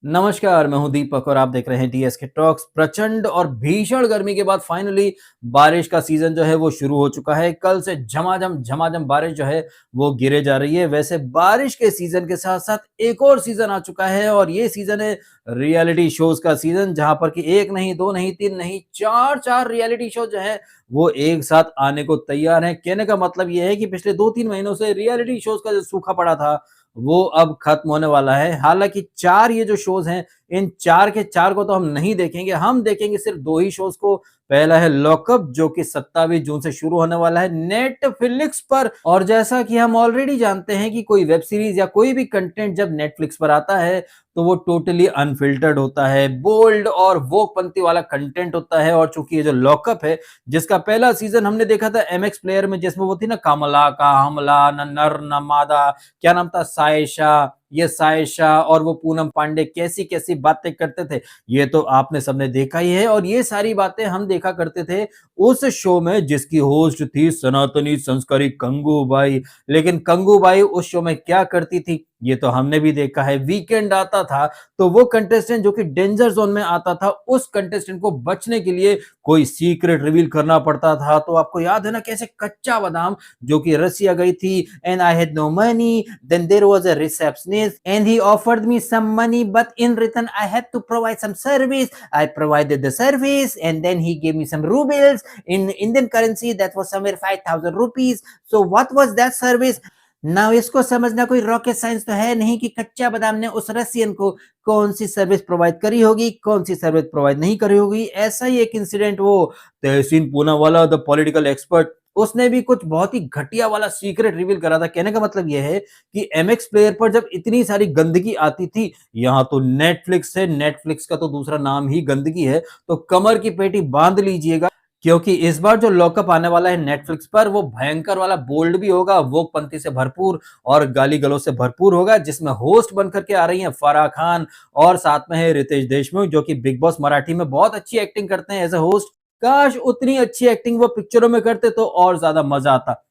नमस्कार, मैं हूं दीपक और आप देख रहे हैं डीएसके टॉक्स। प्रचंड और भीषण गर्मी के बाद फाइनली बारिश का सीजन जो है वो शुरू हो चुका है। कल से झमाझम झमाझम बारिश जो है वो गिरे जा रही है। वैसे बारिश के सीजन के साथ साथ एक और सीजन आ चुका है और ये सीजन है रियलिटी शोज का सीजन, जहां पर कि एक नहीं, दो नहीं, तीन नहीं, चार चार रियलिटी शो जो है वो एक साथ आने को तैयार हैं। कहने का मतलब ये है कि पिछले 2-3 महीनों से रियलिटी शोज का जो सूखा पड़ा था वो अब खत्म होने वाला है। हालांकि चार ये जो शोज हैं, इन चार के चार को तो हम नहीं देखेंगे, हम देखेंगे सिर्फ दो ही शोज को। पहला है लॉकअप, जो कि 27 जून से शुरू होने वाला है नेटफ्लिक्स पर। और जैसा कि हम ऑलरेडी जानते हैं कि कोई वेब सीरीज या कोई भी कंटेंट जब नेटफ्लिक्स पर आता है तो वो टोटली अनफिल्टर्ड होता है, बोल्ड और वोकपंथी वाला कंटेंट होता है। और चूंकि ये जो लॉकअप है, जिसका पहला सीजन हमने देखा था एमएक्स प्लेयर में, जिसमें वो थी ना कमला का हमला, न नर न मादा, क्या नाम था, सायशा, ये सायशा और वो पूनम पांडे कैसी कैसी बातें करते थे, ये तो आपने सबने देखा ही है। और ये सारी बातें हम देखा करते थे उस शो में जिसकी होस्ट थी सनातनी संस्कारी कंगूबाई। लेकिन कंगूबाई उस शो में क्या करती थी ये तो हमने भी देखा है। वीकेंड आता था तो वो कंटेस्टेंट जो कि डेंजर जोन में आता था, उस कंटेस्टेंट को बचने के लिए कोई सीक्रेट रिवील करना पड़ता था। तो आपको याद है ना कैसे कच्चा बादाम जो कि रसिया गई थी, and I had no money, then there was a receptionist and he offered me some money but in return I had to provide some service, I provided the service and then he gave me some roubles in Indian currency that was somewhere 5,000 rupees. So what was that service? ना इसको समझना कोई rocket science तो है नहीं कि कच्चा बादाम ने उस रसियन को कौन सी सर्विस प्रोवाइड करी होगी, कौन सी सर्विस प्रोवाइड नहीं करी होगी। ऐसा ही एक इंसिडेंट वो तहसीन पूनावाला द पॉलिटिकल एक्सपर्ट, उसने भी कुछ बहुत ही घटिया वाला सीक्रेट रिवील करा था। कहने का मतलब यह है कि एमएक्स प्लेयर पर जब इतनी सारी गंदगी आती थी, यहाँ तो नेटफ्लिक्स है, नेटफ्लिक्स का तो दूसरा नाम ही गंदगी है, तो कमर की पेटी बांध लीजिएगा, क्योंकि इस बार जो लॉकअप आने वाला है नेटफ्लिक्स पर वो भयंकर वाला, बोल्ड भी होगा, वोकपंथी से भरपूर और गाली गलौज से भरपूर होगा। जिसमें होस्ट बनकर के आ रही हैं फराह खान और साथ में है रितेश देशमुख, जो कि बिग बॉस मराठी में बहुत अच्छी एक्टिंग करते हैं एज ए होस्ट। काश उतनी अच्छी एक्टिंग वो पिक्चरों में करते तो और ज्यादा मजा आता।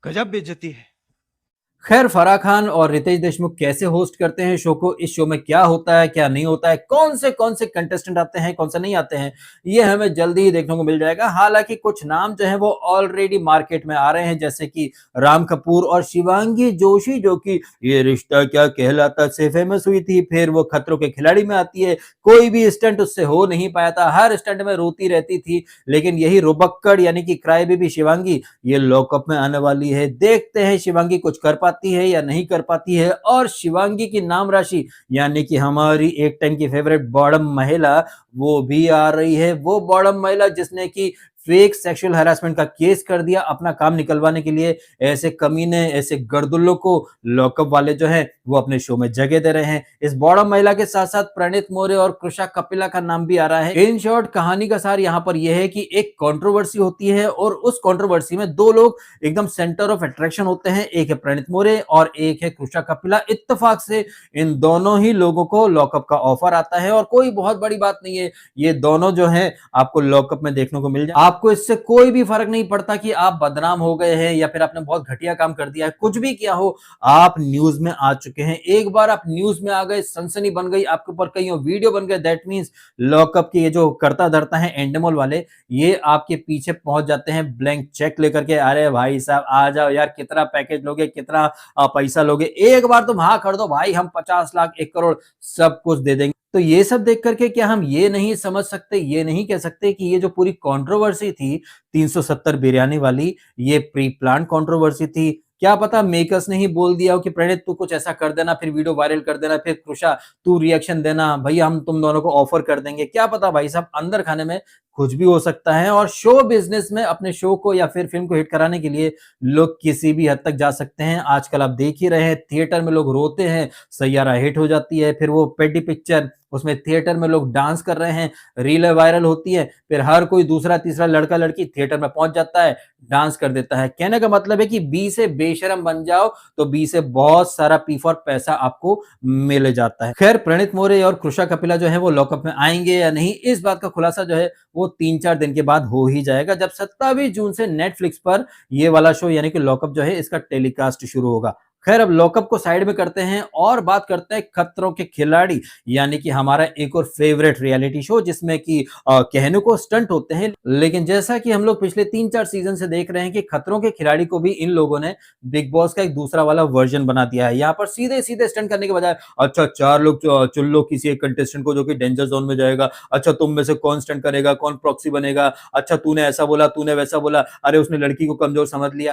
गजब बेइज्जती है। खैर, फराह खान और रितेश देशमुख कैसे होस्ट करते हैं शो को, इस शो में क्या होता है क्या नहीं होता है, कौन से कंटेस्टेंट आते हैं कौन से नहीं आते हैं, ये हमें जल्दी ही देखने को मिल जाएगा। हालांकि कुछ नाम जो है वो ऑलरेडी मार्केट में आ रहे हैं, जैसे कि राम कपूर और शिवांगी जोशी, जो कि ये रिश्ता क्या कहलाता से फेमस हुई थी, फिर वो खतरों के खिलाड़ी में आती है, कोई भी स्टंट उससे हो नहीं पाया था, हर स्टंट में रोती रहती थी। लेकिन यही रुबक्कड़ यानी कि क्राई बेबी शिवांगी ये लॉकअप में आने वाली है। देखते हैं शिवांगी कुछ कर पाती है या नहीं कर पाती है। और शिवांगी की नाम राशि यानी कि हमारी एक टाइम की फेवरेट बॉडम महिला वो भी आ रही है। वो बॉडम महिला जिसने की फेक सेक्सुअल हैरेसमेंट का केस कर दिया अपना काम निकलवाने के लिए। ऐसे कमीने, ऐसे गर्दुल्लों को लॉकअप वाले जो है वो अपने शो में जगह दे रहे हैं। इस बॉडम महिला के साथ साथ प्रणीत मोरे और कृषा कपिला का नाम भी आ रहा है। इन शॉर्ट कहानी का सार यहाँ पर यह है कि एक कंट्रोवर्सी होती है और उस कंट्रोवर्सी में दो लोग एकदम सेंटर ऑफ अट्रैक्शन होते हैं, एक है प्रणीत मोरे और एक है कृषा कपिला। इत्तेफाक से इन दोनों ही लोगों को लॉकअप का ऑफर आता है और कोई बहुत बड़ी बात नहीं है, ये दोनों जो है आपको लॉकअप में देखने को मिल जाए। आपको इससे कोई भी फर्क नहीं पड़ता कि आप बदनाम हो गए हैं या फिर आपने बहुत घटिया काम कर दिया है, कुछ भी किया हो, आप न्यूज में आ चुके हैं। एक बार आप न्यूज में आ गए, सनसनी बन गई, आपके ऊपर कई वीडियो बन गए, दैट मींस लॉकअप के ये जो करता धरता है एंडेमोल वाले, ये आपके पीछे पहुंच जाते हैं ब्लैंक चेक लेकर के। अरे भाई साहब आ जाओ यार, कितना पैकेज लोगे, कितना पैसा लोगे, एक बार तुम हाँ कर दो भाई, हम 50 लाख 1 करोड़ सब कुछ दे देंगे। तो ये सब देख करके क्या हम ये नहीं समझ सकते, ये नहीं कह सकते कि ये जो पूरी कंट्रोवर्सी थी 370 बिरयानी वाली, ये प्री प्लान कंट्रोवर्सी थी? क्या पता मेकर्स ने ही बोल दिया हो कि प्रणीत तू कुछ ऐसा कर देना, फिर वीडियो वायरल कर देना, फिर कृषा तू रिएक्शन देना, भैया हम तुम दोनों को ऑफर कर देंगे। क्या पता भाई साहब, अंदर खाने में कुछ भी हो सकता है। और शो बिजनेस में अपने शो को या फिर फिल्म को हिट कराने के लिए लोग किसी भी हद तक जा सकते हैं। आजकल आप देख ही रहे हैं, थिएटर में लोग रोते हैं, सैयारा हिट हो जाती है, फिर वो पेडी पिक्चर उसमें थिएटर में लोग डांस कर रहे हैं, रीलें वायरल होती है, फिर हर कोई दूसरा तीसरा लड़का लड़की थिएटर में पहुंच जाता है, डांस कर देता है। कहने का मतलब है कि बी से बेशरम बन जाओ तो बी से बहुत सारा पी फॉर पैसा आपको मिल जाता है। खैर, प्रणीत मोरे और कृषा कपिला जो है वो लॉकअप में आएंगे या नहीं, इस बात का खुलासा जो है वो 3-4 दिन के बाद हो ही जाएगा, जब 27 जून से नेटफ्लिक्स पर ये वाला शो यानी कि लॉकअप जो है इसका टेलीकास्ट शुरू होगा। खैर अब लॉकअप को साइड में करते हैं और बात करते हैं खतरों के खिलाड़ी, यानी कि हमारा एक और फेवरेट रियलिटी शो जिसमें कि कहने को स्टंट होते हैं, लेकिन जैसा कि हम लोग पिछले 3-4 सीजन से देख रहे हैं कि खतरों के खिलाड़ी को भी इन लोगों ने बिग बॉस का एक दूसरा वाला वर्जन बना दिया है। यहाँ पर सीधे-सीधे स्टंट करने के बजाय अच्छा 4 लोग चुन लो किसी एक कंटेस्टेंट को जो कि डेंजर जोन में जाएगा। अच्छा तुम में से कौन स्टंट करेगा, कौन प्रॉक्सी बनेगा? अच्छा तूने ऐसा बोला, तूने वैसा बोला। अरे उसने लड़की को कमजोर समझ लिया।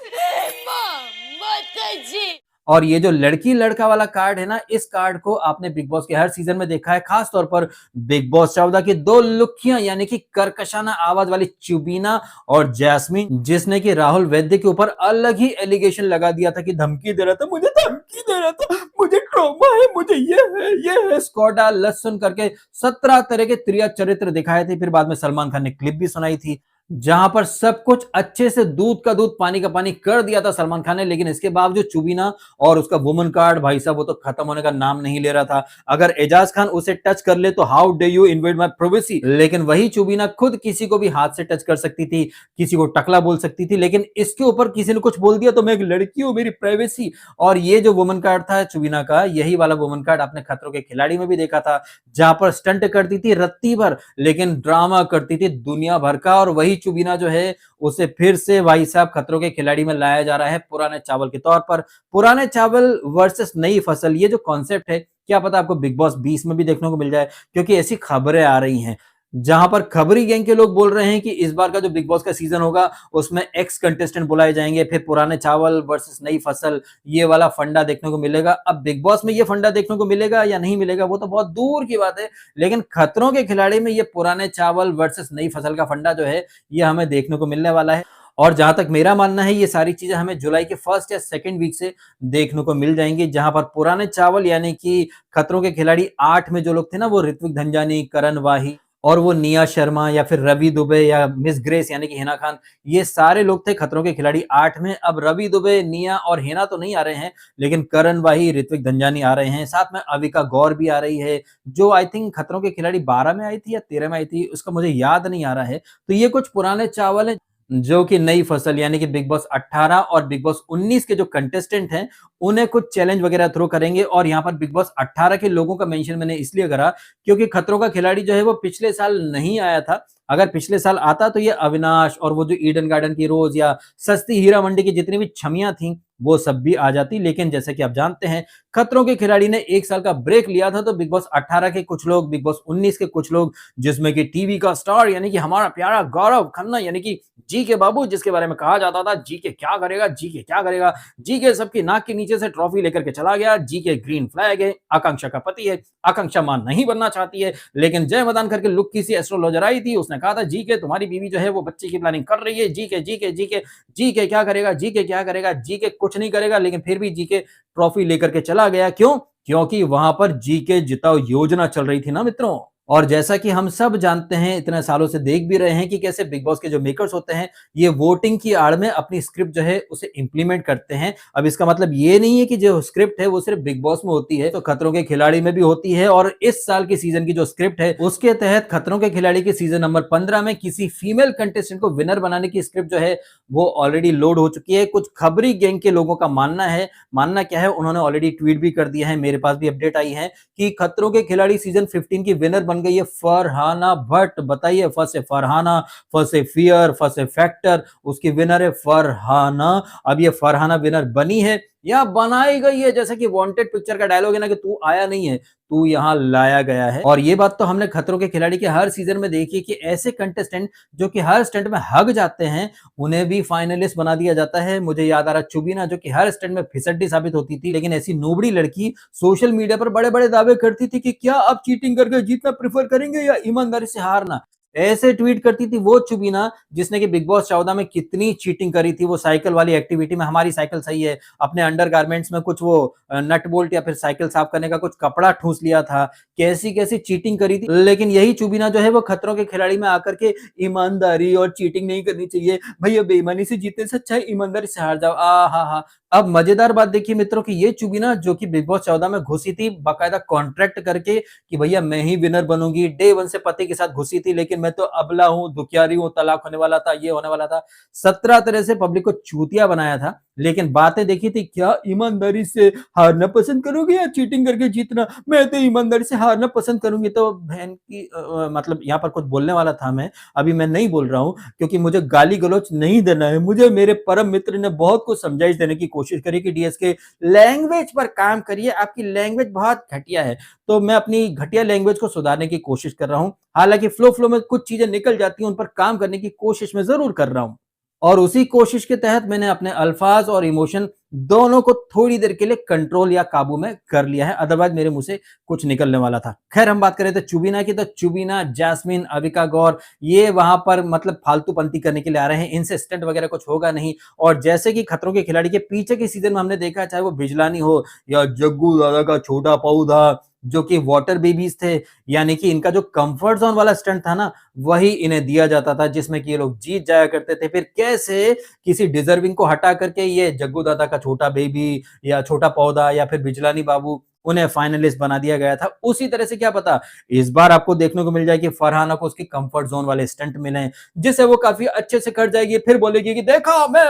और ये जो लड़की लड़का वाला कार्ड है ना, इस कार्ड को आपने बिग बॉस के हर सीजन में देखा है, खास तौर पर बिग बॉस 14 की दो लुखियां यानी कि कर्कशाना आवाज वाली चुबीना और जैस्मीन, जिसने कि राहुल वैद्य के ऊपर अलग ही एलिगेशन लगा दिया था कि धमकी दे रहा था, मुझे धमकी दे रहा था, मुझे ट्रॉमा है, मुझे ये है स्कॉडा लहसुन करके 17 तरह के त्रिया चरित्र दिखाए थे। फिर बाद में सलमान खान ने क्लिप भी सुनाई थी जहां पर सब कुछ अच्छे से दूध का दूध पानी का पानी कर दिया था सलमान खान ने, लेकिन इसके बावजूद चुबीना और उसका वुमन कार्ड भाई साहब वो तो खत्म होने का नाम नहीं ले रहा था। अगर एजाज खान उसे टच कर ले तो how day you invade my privacy, लेकिन वही चुबीना खुद किसी को भी हाथ से टच कर सकती थी, किसी को टकला बोल सकती थी, लेकिन इसके ऊपर किसी ने कुछ बोल दिया तो मैं एक लड़की हूं, मेरी प्राइवेसी। और ये जो वुमन कार्ड था चुबीना का, यही वाला वुमन कार्ड आपने खतरों के खिलाड़ी में भी देखा था, जहां पर स्टंट करती थी रत्ती भर लेकिन ड्रामा करती थी दुनिया भर का। और वही चुबीना जो है उसे फिर से भाई साहब खतरों के खिलाड़ी में लाया जा रहा है पुराने चावल के तौर पर। पुराने चावल वर्सेस नई फसल, ये जो कॉन्सेप्ट है क्या पता आपको बिग बॉस 20 में भी देखने को मिल जाए, क्योंकि ऐसी खबरें आ रही हैं जहां पर खबरी गैंग के लोग बोल रहे हैं कि इस बार का जो बिग बॉस का सीजन होगा उसमें एक्स कंटेस्टेंट बुलाए जाएंगे, फिर पुराने चावल वर्सेस नई फसल, ये वाला फंडा देखने को मिलेगा। अब बिग बॉस में ये फंडा देखने को मिलेगा या नहीं मिलेगा वो तो बहुत दूर की बात है, लेकिन खतरों के खिलाड़ी में ये पुराने चावल वर्सेस नई फसल का फंडा जो है ये हमें देखने को मिलने वाला है। और जहां तक मेरा मानना है ये सारी चीजें हमें जुलाई के फर्स्ट या सेकंड वीक से देखने को मिल जाएंगी, जहां पर पुराने चावल यानी कि खतरों के खिलाड़ी 8 में जो लोग थे ना, वो ऋत्विक धनजानी, करण वाही और वो निया शर्मा या फिर रवि दुबे या मिस ग्रेस यानी कि हिना खान, ये सारे लोग थे खतरों के खिलाड़ी 8 में। अब रवि दुबे, निया और हिना तो नहीं आ रहे हैं, लेकिन करण वाही, ऋत्विक धनजानी आ रहे हैं, साथ में अविका गौर भी आ रही है, जो आई थिंक खतरों के खिलाड़ी 12 में आई थी या 13 में आई थी, उसका मुझे याद नहीं आ रहा है। तो ये कुछ पुराने चावल है जो कि नई फसल यानी कि बिग बॉस 18 और बिग बॉस 19 के जो कंटेस्टेंट हैं उन्हें कुछ चैलेंज वगैरह थ्रो करेंगे। और यहाँ पर बिग बॉस 18 के लोगों का मेंशन मैंने इसलिए करा क्योंकि खतरों का खिलाड़ी जो है वो पिछले साल नहीं आया था। अगर पिछले साल आता तो ये अविनाश और वो जो ईडन गार्डन की रोज या सस्ती हीरा मंडी की जितनी भी छमियां थी वो सब भी आ जाती, लेकिन जैसे कि आप जानते हैं खतरों के खिलाड़ी ने 1 साल का ब्रेक लिया था, तो बिग बॉस 18 के कुछ लोग, बिग बॉस 19 के कुछ लोग, जिसमें कि टीवी का स्टार यानी कि हमारा प्यारा गौरव खन्ना यानी कि जी के बाबू, जिसके बारे में कहा जाता था जी के क्या करेगा, जी के क्या करेगा, जी के सबकी नाक के नीचे से ट्रॉफी लेकर के चला गया, जी के ग्रीन फ्लैग है, आकांक्षा का पति है, आकांक्षा मां नहीं बनना चाहती है, लेकिन जय मदान करके लुक की सी एस्ट्रोलॉजर आई थी, उसने कहा था जी के तुम्हारी बीवी जो है वो बच्चे की प्लानिंग कर रही है, जी के जी के जी के जी के क्या करेगा, जी के क्या करेगा, जी के कुछ नहीं करेगा, लेकिन फिर भी जी के ट्रॉफी लेकर के चला गया। क्यों? क्योंकि वहां पर जी के जिताओ योजना चल रही थी ना मित्रों। और जैसा कि हम सब जानते हैं, इतने सालों से देख भी रहे हैं कि कैसे बिग बॉस के जो मेकर्स होते हैं ये वोटिंग की आड़ में अपनी स्क्रिप्ट जो है उसे इंप्लीमेंट करते हैं। अब इसका मतलब ये नहीं है कि जो स्क्रिप्ट है वो सिर्फ बिग बॉस में होती है, तो खतरों के खिलाड़ी में भी होती है। और इस साल की सीजन की जो स्क्रिप्ट है उसके तहत खतरों के खिलाड़ी के सीजन नंबर 15 में किसी फीमेल कंटेस्टेंट को विनर बनाने की स्क्रिप्ट जो है वो ऑलरेडी लोड हो चुकी है। कुछ खबरी गैंग के लोगों का मानना क्या है, उन्होंने ऑलरेडी ट्वीट भी कर दिया है, मेरे पास भी अपडेट आई है कि खतरों के खिलाड़ी सीजन 15 की विनर बन गई है फरहाना भट्ट। बताइए, फर्स्ट है फरहाना, फर्स्ट है फियर, फर्स्ट है फैक्टर, उसकी विनर है फरहाना। अब ये फरहाना विनर बनी है या बनाई गई है, जैसे कि वांटेड पिक्चर का डायलॉग है ना कि तू आया नहीं है, तू यहां लाया गया है। और ये बात तो हमने खतरों के खिलाड़ी के हर सीजन में देखी कि ऐसे कंटेस्टेंट जो कि हर स्टंट में हग जाते हैं उन्हें भी फाइनलिस्ट बना दिया जाता है। मुझे याद आ रहा चुबीना जो कि हर स्टंट में फिसड्डी साबित होती थी, लेकिन ऐसी नोबड़ी लड़की सोशल मीडिया पर बड़े बड़े दावे करती थी कि क्या आप चीटिंग करके जीतना प्रेफर करेंगे या ईमानदारी से हारना। ऐसे ट्वीट करती थी वो चुबीना जिसने कि बिग बॉस 14 में कितनी चीटिंग करी थी। वो साइकिल वाली एक्टिविटी में हमारी साइकिल सही है, अपने अंडरगारमेंट्स में कुछ वो नट बोल्ट या फिर साइकिल साफ करने का कुछ कपड़ा ठूस लिया था, कैसी कैसी चीटिंग करी थी। लेकिन यही चुबीना जो है वो खतरों के खिलाड़ी में आकर के ईमानदारी और चीटिंग नहीं करनी चाहिए भैया, बेईमानी से जीतने से अच्छा है ईमानदारी से हार जाओ। आ हा हा। अब मजेदार बात देखिए मित्रों की ये चुबीना जो कि बिग बॉस 14 में घुसी थी बाकायदा कॉन्ट्रैक्ट करके कि भैया मैं ही विनर बनूंगी, डे 1 से पति के साथ घुसी थी, लेकिन मैं तो अबला हूँ, दुखियारी हूँ, तलाक होने वाला था, ये होने वाला था। 17 तरह से पब्लिक को चूतिया बनाया था, लेकिन बातें देखी थी, क्या ईमानदारी से हारना पसंद करोगे या चीटिंग करके जीतना? मैं तो ईमानदारी से हारना पसंद करूंगी। तो बहन की मतलब यहाँ पर कुछ बोलने वाला था मैं, अभी मैं नहीं बोल रहा हूँ, क्योंकि मुझे गाली गलौज नहीं देना है। मुझे मेरे परम मित्र ने बहुत कुछ समझाइश देने की कोशिश करी कि डीएसके लैंग्वेज पर काम करिए, आपकी लैंग्वेज बहुत घटिया है। तो मैं अपनी घटिया लैंग्वेज को सुधारने की कोशिश कर रहा हूँ। हालांकि फ्लो फ्लो में कुछ चीजें निकल जाती हैं, उन पर काम करने की कोशिश मैं जरूर कर रहा हूँ। और उसी कोशिश के तहत मैंने अपने अल्फाज और इमोशन दोनों को थोड़ी देर के लिए कंट्रोल या काबू में कर लिया है, अदरवाइज मेरे मुंह से कुछ निकलने वाला था। खैर, हम बात करें तो चुबीना की, तो चुबीना, जैस्मिन, अविका गौर, ये वहां पर मतलब फालतू पंती करने के लिए आ रहे हैं। इनसे स्टंट वगैरह कुछ होगा नहीं। और जैसे कि खतरों के खिलाड़ी के पीछे के सीजन में हमने देखा, चाहे वो बिजलानी हो या जग्गू दादा का छोटा पौधा, जो कि वाटर बेबीज थे, यानी कि इनका जो कंफर्ट जोन वाला स्टंट था ना, वही इन्हें दिया जाता था, जिसमें कि ये लोग जीत जाया करते थे। फिर कैसे किसी डिजर्विंग को हटा करके ये जग्गू दादा का छोटा बेबी या छोटा पौधा या फिर बिजलानी बाबू, उन्हें फाइनलिस्ट बना दिया गया था। उसी तरह से क्या पता इस बार आपको देखने को मिल जाए कि फरहाना को उसके कंफर्ट जोन वाले स्टंट मिले, जिससे वो काफी अच्छे से कर जाएगी। फिर बोलेगी कि देखा, मैं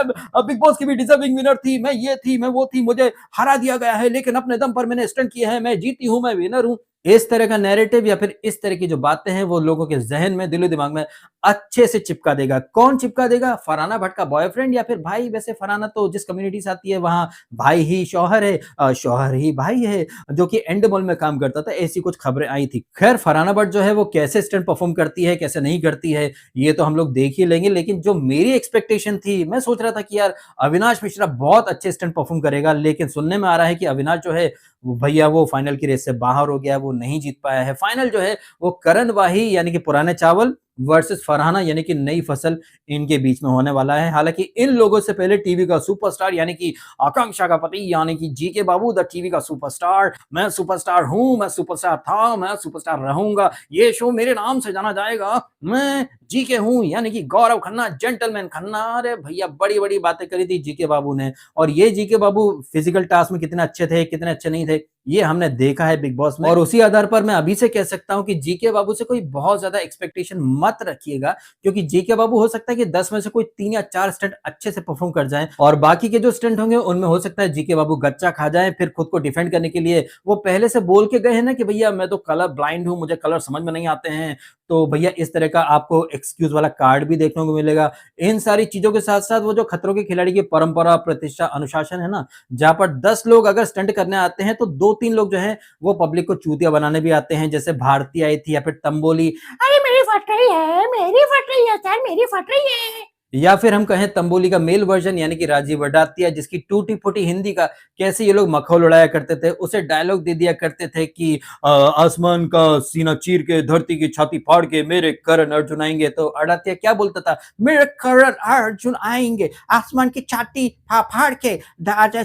बिग बॉस की भी डिजर्विंग विनर थी, मैं ये थी, मैं वो थी, मुझे हरा दिया गया है, लेकिन अपने दम पर मैंने स्टंट किए हैं, मैं जीती हूं, मैं विनर हूं। इस तरह का नैरेटिव या फिर इस तरह की जो बातें हैं, वो लोगों के जहन में, दिलो दिमाग में अच्छे से चिपका देगा। कौन चिपका देगा? फरहाना भट्ट का बॉयफ्रेंड या फिर भाई? वैसे फरहाना तो जिस कम्युनिटी से आती है, वहां भाई ही शौहर है, शौहर ही भाई है, जो कि एंडमॉल में काम करता था। ऐसी कुछ खबरें आई थी। खैर, फरहाना भट्ट जो है वो कैसे स्टंट परफॉर्म करती है, कैसे नहीं करती है, ये तो हम लोग देख ही लेंगे। लेकिन जो मेरी एक्सपेक्टेशन थी, मैं सोच रहा था कि यार अविनाश मिश्रा बहुत अच्छे स्टंट परफॉर्म करेगा, लेकिन सुनने में आ रहा है कि अविनाश जो है भैया वो फाइनल की रेस से बाहर हो गया, वो नहीं जीत पाया है। फाइनल जो है वो करण वाही यानी कि पुराने चावल वर्सेस फरहाना यानी कि नई फसल, इनके बीच में होने वाला है। हालांकि इन लोगों से पहले टीवी का सुपरस्टार यानी कि आकांक्षा का पति यानी कि जीके बाबू, द टीवी का सुपरस्टार, मैं सुपरस्टार हूं, मैं सुपरस्टार था, मैं सुपरस्टार रहूंगा, ये शो मेरे नाम से जाना जाएगा, मैं जीके हूं यानी कि गौरव खन्ना, जेंटलमैन खन्ना। अरे भैया, बड़ी बड़ी बातें करी थी जीके बाबू ने। और ये जीके बाबू फिजिकल टास्क में कितने अच्छे थे, कितने अच्छे नहीं थे, ये हमने देखा है बिग बॉस में। और उसी आधार पर मैं अभी से कह सकता हूं कि जीके बाबू से कोई बहुत ज्यादा एक्सपेक्टेशन मत रखिएगा, क्योंकि जीके बाबू हो सकता है कि 10 में से कोई 3 या 4 स्टंट अच्छे से परफॉर्म कर जाएं, और बाकी के जो स्टंट होंगे उनमें हो सकता है जीके बाबू गच्चा खा जाएं। फिर खुद को डिफेंड करने के लिए वो पहले से बोल के गए हैं ना कि भैया मैं तो कलर ब्लाइंड हूं, मुझे कलर समझ में नहीं आते हैं। तो भैया इस तरह का आपको एक्सक्यूज वाला कार्ड भी देखने को मिलेगा। इन सारी चीजों के साथ साथ वो जो खतरों के खिलाड़ी की परंपरा, प्रतिष्ठा, अनुशासन है ना, जहां पर 10 लोग अगर स्टंट करने आते हैं तो 2-3 लोग जो है वो पब्लिक को चूतिया बनाने भी आते हैं। जैसे भारती आई थी, या फिर तंबोली, अरे मेरी फट रही है, मेरी फट रही है सर, मेरी फट रही है। या फिर हम कहें तंबोली का मेल वर्जन यानी कि राजीव अडातिया, जिसकी टूटी फूटी हिंदी का कैसे ये लोग मखौल उड़ाया करते थे, उसे डायलॉग दे दिया करते थे कि आसमान का सीना चीर के, धरती की छाती फाड़ के मेरे करण अर्जुन आएंगे। तो अडातिया क्या बोलता था? मेरे करण अर्जुन आएंगे, आसमान की छाती फाड़ के,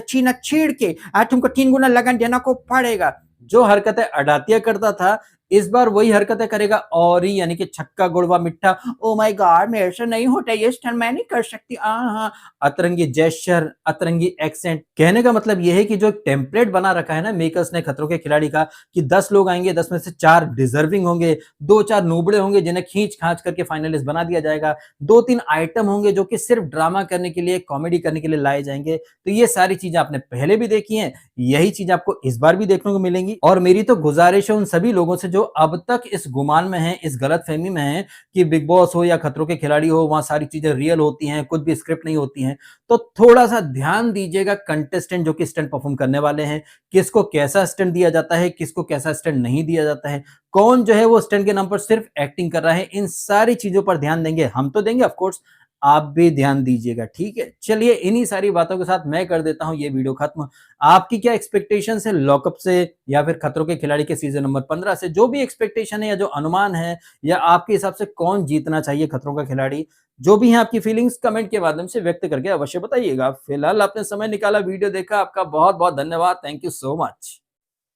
सीना चीर के, तुमको 3 गुना लगन देना को पड़ेगा। जो हरकतें अडातिया करता था, इस बार वही हरकतें करेगा औरी, यानी कि छक्का गुड़वा मिठा, ओ माय गॉड मेरे से नहीं होता ये स्टंट, मैं नहीं कर सकती, अतरंगी जेस्चर, अतरंगी एक्सेंट। कहने का मतलब यह है कि जो टेम्पलेट बना रखा है ना मेकर्स ने खतरों के खिलाड़ी का, कि 10 लोग आएंगे, 10 में से 4 डिजर्विंग होंगे, 2-4 नूबड़े होंगे जिन्हें खींच खांच करके फाइनलिस्ट बना दिया जाएगा, 2-3 आइटम होंगे जो कि सिर्फ ड्रामा करने के लिए, कॉमेडी करने के लिए लाए जाएंगे। तो ये सारी चीजें आपने पहले भी देखी हैं, यही चीज आपको इस बार भी देखने को मिलेंगी। और मेरी तो गुजारिश है उन सभी लोगों से जो अब तक इस गुमान में हैं, इस गलतफहमी में हैं कि बिग बॉस हो या खतरों के खिलाड़ी हो, वहां सारी चीजें रियल होती हैं, कुछ भी स्क्रिप्ट नहीं होती हैं, तो थोड़ा सा ध्यान दीजिएगा कंटेस्टेंट जो कि स्टंट परफॉर्म करने वाले हैं, किसको कैसा स्टंट दिया जाता है, किसको कैसा स्टंट नहीं दिया जाता है, कौन जो है वो स्टंट के नाम पर सिर्फ एक्टिंग कर रहा है। इन सारी चीजों पर ध्यान देंगे, हम तो देंगे, ऑफ कोर्स आप भी ध्यान दीजिएगा, ठीक है। चलिए, इन्हीं सारी बातों के साथ मैं कर देता हूं ये वीडियो खत्म। आपकी क्या एक्सपेक्टेशन है लॉकअप से, या फिर खतरों के खिलाड़ी के सीजन नंबर 15 से? जो भी एक्सपेक्टेशन है या जो अनुमान है, या आपके हिसाब से कौन जीतना चाहिए खतरों का खिलाड़ी, जो भी है आपकी फीलिंग्स कमेंट के माध्यम से व्यक्त करके अवश्य बताइएगा। फिलहाल आपने समय निकाला, वीडियो देखा, आपका बहुत बहुत धन्यवाद। Thank you so much.